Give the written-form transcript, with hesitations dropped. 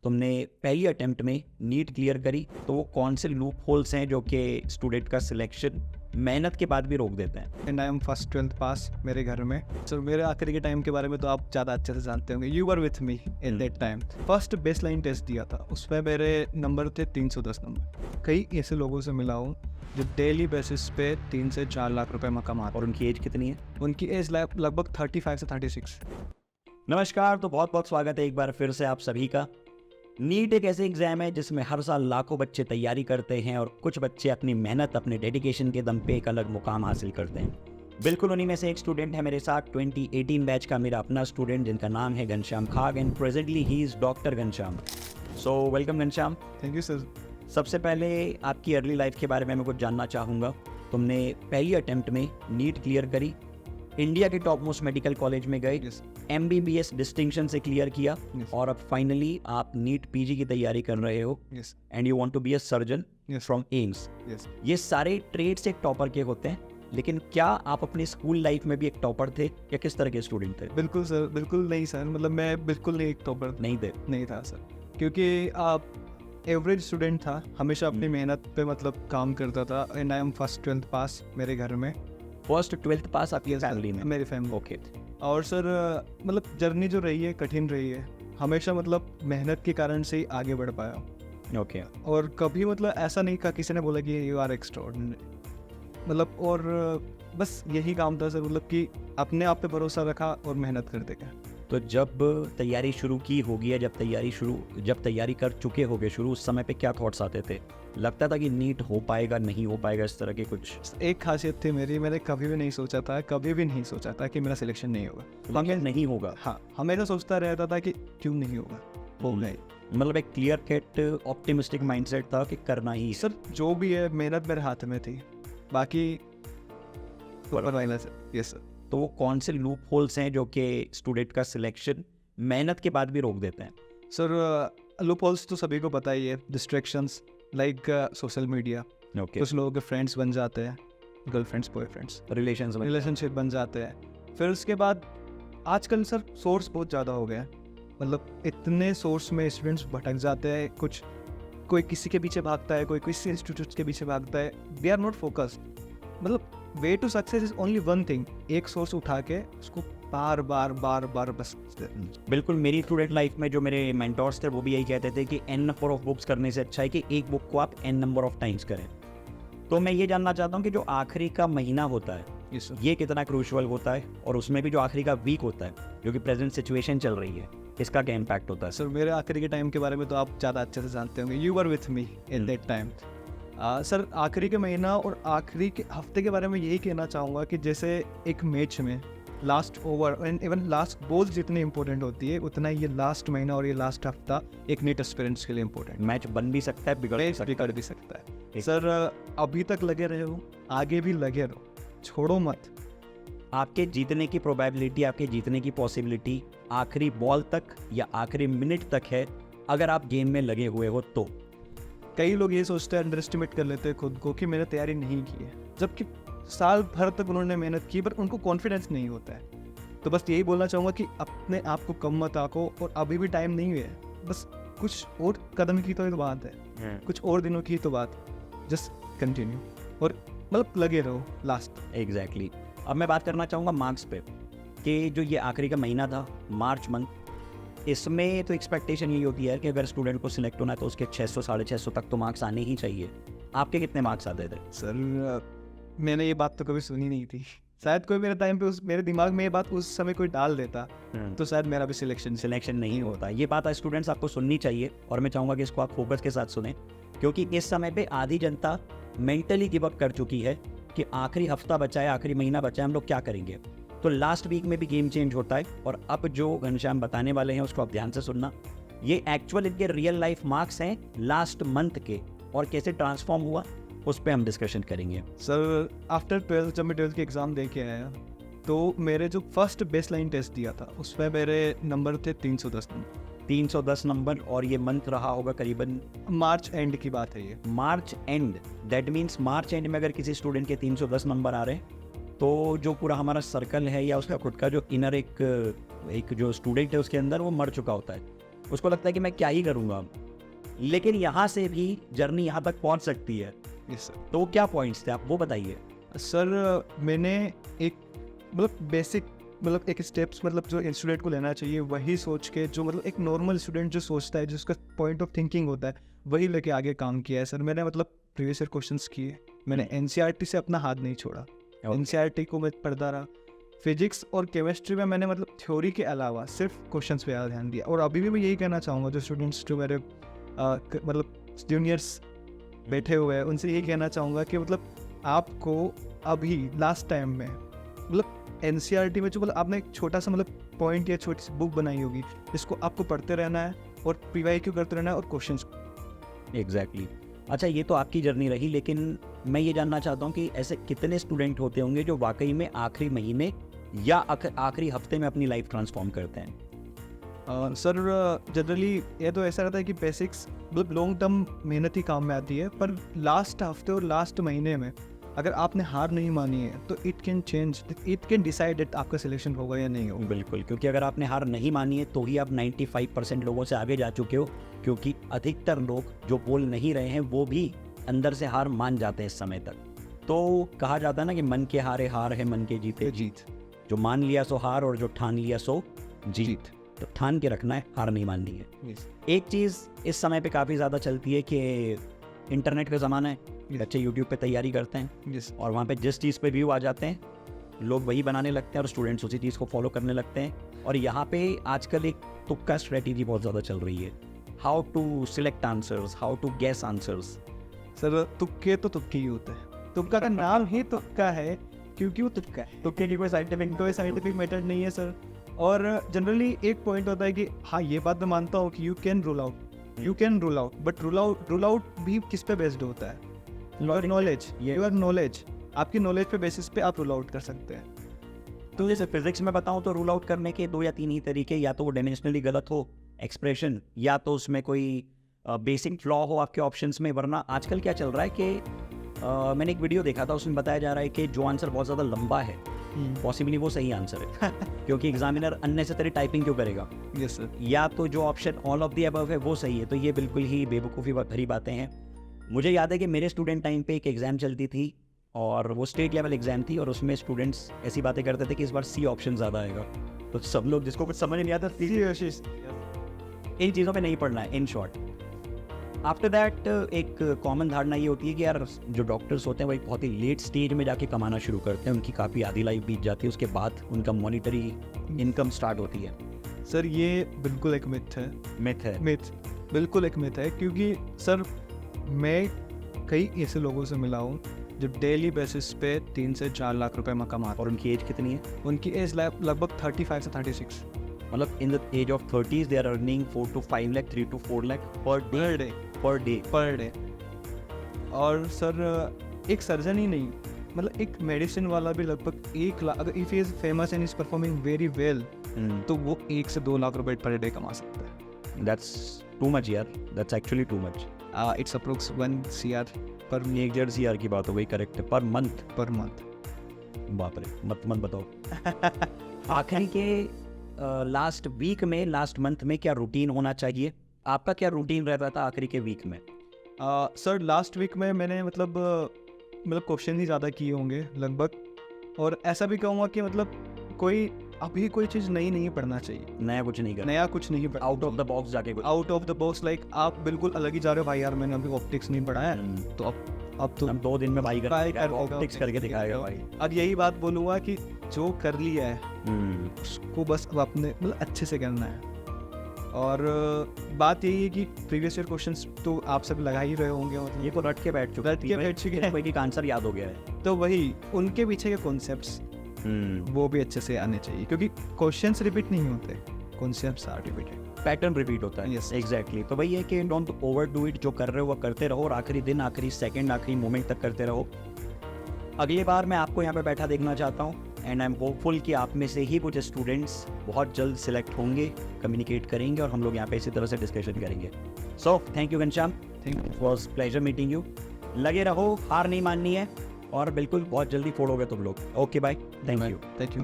तुमने पहली अटेम्प्ट में नीट क्लियर करी, तो वो कौन से लूप होल्स हैं जो कि स्टूडेंट का सिलेक्शन मेहनत के बाद भी रोक देते हैं? And I am first 12th पास मेरे घर में। सर मेरे आखिरी के टाइम के बारे में तो आप ज़्यादा अच्छे से जानते होंगे, you were with me in that time. First base line test दिया था, उसमें मेरे नंबर थे 310 नंबर। कई ऐसे लोगों से मिला हूँ जो डेली बेसिस पे 3 से 4 लाख रुपए में कमाते। और उनकी एज कितनी है? उनकी एज लगभग 35 से 36। नमस्कार, तो बहुत बहुत स्वागत है एक बार फिर से आप सभी का। नीट एक ऐसे एग्जाम है जिसमें हर साल लाखों बच्चे तैयारी करते हैं और कुछ बच्चे अपनी मेहनत, अपने डेडिकेशन के दम पे एक अलग मुकाम हासिल करते हैं। बिल्कुल उन्हीं में से एक स्टूडेंट है मेरे साथ, 2018 बैच का मेरा अपना स्टूडेंट जिनका नाम है Ghanshyam Khag and presently he is doctor Ghanshyam. So welcome Ghanshyam. Thank you sir. सबसे पहले आपकी अर्ली लाइफ के बारे में मैं कुछ जानना चाहूँगा। तुमने पहली अटेम्प्ट में नीट क्लियर करी, इंडिया के टॉप मोस्ट मेडिकल कॉलेज में गए, यस MBBS डिस्टिंक्शन से क्लियर किया Yes. और अब फाइनली आप नीट PG की तैयारी कर रहे हो yes and you want to be a surgeon yes from AIIMS. Yes. ये सारे ट्रेड्स एक टॉपर के होते हैं, लेकिन क्या आप अपनी स्कूल लाइफ में भी एक टॉपर थे या किस तरह के स्टूडेंट थे? बिल्कुल सर, बिल्कुल नहीं सर, मतलब मैं बिल्कुल नहीं एक टॉपर नहीं थे? नहीं था सर, क्योंकि आप एवरेज स्टूडेंट था, हमेशा अपनी मेहनत पे मतलब काम करता था। And I am first 12th पास मेरे घर में। फर्स्ट 12th पास आपकी फैमिली में? मेरी फैमिली। ओके। और सर मतलब जर्नी जो रही है कठिन रही है, हमेशा मतलब मेहनत के कारण से ही आगे बढ़ पाया। ओके। और कभी मतलब ऐसा नहीं कहा किसी ने बोला कि यू आर एक्स्ट्राऑर्डिनरी, मतलब और बस यही काम था सर, मतलब कि अपने आप पे भरोसा रखा और मेहनत करते गए। तो जब तैयारी शुरू की होगी या जब तैयारी कर चुके होगे शुरू, उस समय पे क्या थॉट्स आते थे? लगता था कि नीट हो पाएगा, नहीं हो पाएगा, इस तरह के कुछ? एक खासियत थी मेरी, मैंने कभी भी नहीं सोचा था कि मेरा सिलेक्शन नहीं होगा। हमें नहीं होगा? हाँ, हमेशा सोचता रहता था कि क्यों नहीं होगा, होगा ही। मतलब एक क्लियर कट ऑप्टिमिस्टिक माइंडसेट था कि करना ही है। सर जो भी है मेहनत मेरे हाथ में थी, बाकी ऊपर वाला सर। Yes sir. तो वो कौन से लूप होल्स हैं जो कि स्टूडेंट का सिलेक्शन मेहनत के बाद भी रोक देते हैं? सर लूप होल्स तो सभी को पता ही है, distractions like social media. Okay. कुछ लोगों के फ्रेंड्स बन जाते हैं, गर्लफ्रेंड्स बॉयफ्रेंड्स, रिलेशनशिप बन जाते हैं। फिर उसके बाद आजकल सर सोर्स बहुत ज़्यादा हो गया है, मतलब इतने सोर्स में स्टूडेंट्स भटक जाते हैं। कोई किसी के पीछे भागता है, कोई किसी इंस्टीट्यूट के पीछे भागता है। They are not focused. मतलब way to success is only one thing, एक सोर्स उठा के उसको बार बार बस। बिल्कुल, मेरी स्टूडेंट लाइफ में जो मेरे मेंटोर्स थे वो भी यही कहते थे कि n नंबर ऑफ बुक्स करने से अच्छा है कि एक बुक को आप n नंबर ऑफ टाइम्स करें। तो मैं ये जानना चाहता हूँ कि जो आखिरी का महीना होता है यस सर। ये कितना क्रूशियल होता है, और उसमें भी जो आखिरी का वीक होता है जो कि प्रेजेंट सिचुएशन चल रही है, इसका क्या इम्पैक्ट होता है? सर मेरे आखिरी के टाइम के बारे में तो आप ज़्यादा अच्छे से जानते होंगे, you were with me in that time. Sir आखिरी के महीना और आखिरी के हफ्ते के बारे में यही कहना चाहूँगा कि जैसे एक मैच में last over and even last ball जितनी इंपॉर्टेंट होती है, उतना ही ये लास्ट महीना और ये लास्ट हफ्ता एक नीट एस्पिरेंट्स के लिए इंपॉर्टेंट। मैच बन भी सकता है, बिगड़ भी सकता है। सर अभी तक लगे रहे हो, आगे भी लगे रहो, छोड़ो मत। आपके जीतने की प्रोबेबिलिटी, आपके जीतने की पॉसिबिलिटी आखिरी बॉल तक या आखिरी मिनट तक है अगर आप गेम में लगे हुए हो तो। कई लोग ये सोचते हैं, अंडर एस्टिमेट कर लेते हैं खुद को कि मैंने तैयारी नहीं की है, जबकि साल भर तक उन्होंने मेहनत की, पर उनको कॉन्फिडेंस नहीं होता है। तो बस यही बोलना चाहूँगा कि अपने आप को कम मत आंको, और अभी भी टाइम नहीं है, बस कुछ और कदम की तो बात है, कुछ और दिनों की तो बात। जस्ट कंटिन्यू और मतलब लगे रहो लास्ट। एग्जैक्टली। अब मैं बात करना चाहूँगा मार्क्स पे, कि जो ये आखिरी का महीना था, मार्च मंथ, इसमें तो एक्सपेक्टेशन यही होती है कि अगर स्टूडेंट को सिलेक्ट होना है तो उसके 600 650 तक तो मार्क्स आने ही चाहिए। आपके कितने मार्क्स आते थे? सर मैंने ये बात तो कभी सुनी नहीं थी, शायद कोई मेरे टाइम पे मेरे दिमाग में ये बात उस समय कोई डाल देता तो शायद मेरा भी सिलेक्शन नहीं होता। ये बात स्टूडेंट्स आपको सुननी चाहिए और मैं चाहूँगा कि इसको आप फोकस के साथ सुने, क्योंकि इस समय पे आधी जनता मेंटली गिव अप कर चुकी है कि आखिरी हफ्ता बचा है, आखिरी महीना बचा है, हम लोग क्या करेंगे। तो लास्ट वीक में भी गेम चेंज होता है, और अब जो घनश्याम बताने वाले हैं उसको आप ध्यान से सुनना। ये एक्चुअल इनके रियल लाइफ मार्क्स हैं लास्ट मंथ के, और कैसे ट्रांसफॉर्म हुआ उस पर हम डिस्कशन करेंगे। सर आफ्टर 12th जब मैं 12th के एग्ज़ाम दे के आया, तो मेरे जो फर्स्ट बेस लाइन टेस्ट दिया था उसमें मेरे नंबर थे 310 नंबर। 310 नंबर, और ये मंथ रहा होगा करीबन मार्च एंड की बात है ये। March end, that means March end में अगर किसी स्टूडेंट के 310 नंबर आ रहे हैं तो जो पूरा हमारा सर्कल है या उसका खुद का जो इनर एक जो स्टूडेंट है उसके अंदर वो मर चुका होता है। उसको लगता है कि मैं क्या ही करूँगा, लेकिन यहाँ से भी जर्नी यहाँ तक पहुँच सकती है। Yes sir. तो क्या पॉइंट्स थे, आप वो बताइए। सर मैंने एक मतलब बेसिक मतलब एक स्टेप्स मतलब जो स्टूडेंट को लेना चाहिए वही सोच के, जो मतलब एक नॉर्मल स्टूडेंट जो सोचता है, जिसका पॉइंट ऑफ थिंकिंग होता है, वही लेके आगे काम किया है सर मैंने। मतलब प्रीवियस ईयर क्वेश्चंस किए मैंने, एनसीईआरटी से अपना हाथ नहीं छोड़ा। एनसीईआरटी को मैं पढ़ता रहा। फिजिक्स और केमिस्ट्री में मैंने मतलब थ्योरी के अलावा सिर्फ क्वेश्चंस पे ज़्यादा ध्यान दिया। और अभी भी मैं यही कहना चाहूँगा जो स्टूडेंट्स जो मेरे मतलब जूनियर्स बैठे हुए हैं, उनसे यही कहना चाहूँगा कि मतलब आपको अभी लास्ट टाइम में मतलब एनसीईआरटी में जो मतलब आपने एक छोटा सा मतलब पॉइंट या छोटी सी बुक बनाई होगी, इसको आपको पढ़ते रहना है और पीवाईक्यू करते रहना है और क्वेश्चंस। एग्जैक्टली। अच्छा, ये तो आपकी जर्नी रही, लेकिन मैं ये जानना चाहता हूँ कि ऐसे कितने स्टूडेंट होते होंगे जो वाकई में आखिरी महीने या आखिरी हफ्ते में अपनी लाइफ ट्रांसफॉर्म करते हैं? सर जनरली ये तो ऐसा रहता है कि बेसिक्स मतलब लॉन्ग टर्म मेहनत ही काम में आती है, पर लास्ट हफ्ते और लास्ट महीने में अगर आपने हार नहीं मानी है तो it can change, it can decide it आपका सिलेक्शन होगा या नहीं होगा। बिल्कुल, क्योंकि अगर आपने हार नहीं मानी है तो ही आप 95% लोगों से आगे जा चुके हो, क्योंकि अधिकतर लोग जो बोल नहीं रहे हैं वो भी अंदर से हार मान जाते हैं इस समय तक। तो कहा जाता है ना कि मन के हारे हार है, मन के जीते जीत। जो मान लिया सो हार और जो ठान लिया सो जीत। तो ठान के रखना है, हार नहीं माननी है। Yes. एक चीज़ इस समय पे काफ़ी ज़्यादा चलती है कि इंटरनेट का ज़माना है, बच्चे यूट्यूब पे तैयारी करते हैं Yes. और वहाँ पे जिस चीज़ पे व्यू आ जाते हैं लोग वही बनाने लगते हैं और स्टूडेंट्स उसी चीज़ को फॉलो करने लगते हैं। और यहाँ पे आजकल एक तुक्का स्ट्रेटेजी बहुत ज़्यादा चल रही है, how to select answers, how to guess answers. Sir तुक्के तो तुक्के ही होते हैं, तुक्का का नाम ही तुक्का है क्योंकि वो तुक्का है, तुक्के की कोई साइंटिफिक मेथड नहीं है सर। और जनरली एक पॉइंट होता है कि हाँ ये बात मैं मानता हूँ कि you can rule out, but rule out भी किस पे बेस्ड होता है? योर नॉलेज, आपकी नॉलेज पे बेसिस पे आप रूल आउट कर सकते हैं। तो जैसे फिजिक्स में बताऊँ तो रूल आउट करने के 2 या 3 ही तरीके, या तो वो डायमेंशनली गलत हो एक्सप्रेशन, या तो उसमें कोई बेसिक फ्लॉ हो आपके ऑप्शंस में। वरना आजकल क्या चल रहा है कि मैंने एक वीडियो देखा था, उसमें बताया जा रहा है कि जो आंसर बहुत ज़्यादा लंबा है पॉसिबली वो सही आंसर है क्योंकि एग्जामिनर अननेसेसरी टाइपिंग क्यों करेगा। Yes sir. या तो जो option all of the above है वो सही है। तो ये बिल्कुल ही बेवकूफ़ी भरी बातें हैं। मुझे याद है कि मेरे स्टूडेंट टाइम पे एक एग्ज़ाम चलती थी और वो स्टेट लेवल एग्ज़ाम थी, और उसमें स्टूडेंट्स ऐसी बातें करते थे कि इस बार सी ऑप्शन ज़्यादा आएगा। तो सब लोग जिसको कुछ समझ नहीं आता इन चीज़ों पे नहीं पढ़ना है। इन शॉर्ट आफ्टर दैट एक कॉमन धारणा ये होती है कि यार जो डॉक्टर्स होते हैं वो एक बहुत ही लेट स्टेज में जाके कमाना शुरू करते हैं, उनकी काफ़ी आधी लाइफ बीत जाती है, उसके बाद उनका मॉनिटरी इनकम स्टार्ट होती है। सर ये बिल्कुल एक मिथ है। बिल्कुल एक मिथ है, क्योंकि सर मैं कई ऐसे लोगों से मिला हूँ जो डेली बेसिस पे 3 से 4 लाख रुपए में कमाते। और उनकी एज कितनी है? उनकी एज लगभग 35 से 36। मतलब in the age of 30s they are earning 4 to 5 lakh 3 to 4 lakh per day. और सर एक सर्जन ही नहीं, मतलब एक मेडिसिन वाला भी लगभग 1 लाख, अगर if he is famous and is performing very well तो वो 1 से 2 लाख रुपए पर डे कमा सकता है। दैट्स टू मच यार, that's actually too much. It's approx 1 CR पर 1.5 CR की बात हो गई, करेक्ट है, पर मंथ। बाप रे, मत बताओ। आखिरी के लास्ट वीक में, लास्ट मंथ में क्या रूटीन होना चाहिए? आपका क्या रूटीन रहता था आखिरी के वीक में? सर लास्ट वीक में मैंने मतलब क्वेश्चन ही ज़्यादा किए होंगे लगभग, और ऐसा भी कहूँगा कि मतलब अभी कोई चीज़ नई नहीं पढ़ना चाहिए, नया कुछ नहीं करना, नया कुछ नहीं पढ़ना, आउट ऑफ द बॉक्स जाके, out of the box like आप बिल्कुल अलग ही जा रहे हो। भाई यार मैंने अभी ऑप्टिक्स नहीं पढ़ा है, तो अब तो हम 2 दिन में भाई ऑप्टिक्स करके दिखाएगा भाई। अब यही बात बोलूँगा कि जो कर लिया है उसको बस अब अपने मतलब अच्छे से करना है। और बात यही है कि प्रीवियस ईयर क्वेश्चंस तो आप सब लगा ही रहे होंगे, मतलब ये को रट के बैठ चुके हैं, कोई का आंसर याद हो गया है, तो वही उनके पीछे के कॉन्सेप्ट्स वो भी अच्छे से आने चाहिए, क्योंकि क्वेश्चंस रिपीट नहीं होते, concepts are repeated, pattern repeat होता है। Yes. एग्जैक्टली। तो वही है कि डोंट ओवरडू इट, जो कर रहे हो वो करते रहो और आखिरी दिन, आखिरी सेकंड, आखिरी मोमेंट तक करते रहो। अगली बार मैं आपको यहाँ पे बैठा देखना चाहता हूँ, एंड आई एम होपफुल कि आप में से ही कुछ स्टूडेंट्स बहुत जल्द सिलेक्ट होंगे, कम्युनिकेट करेंगे और हम लोग यहाँ पे इसी तरह से डिस्कशन करेंगे। So thank you Ghanshyam, it was pleasure meeting you. लगे रहो, हार नहीं माननी है और बिल्कुल बहुत जल्दी फोड़ोगे तुम लोग। Okay bye, thank you.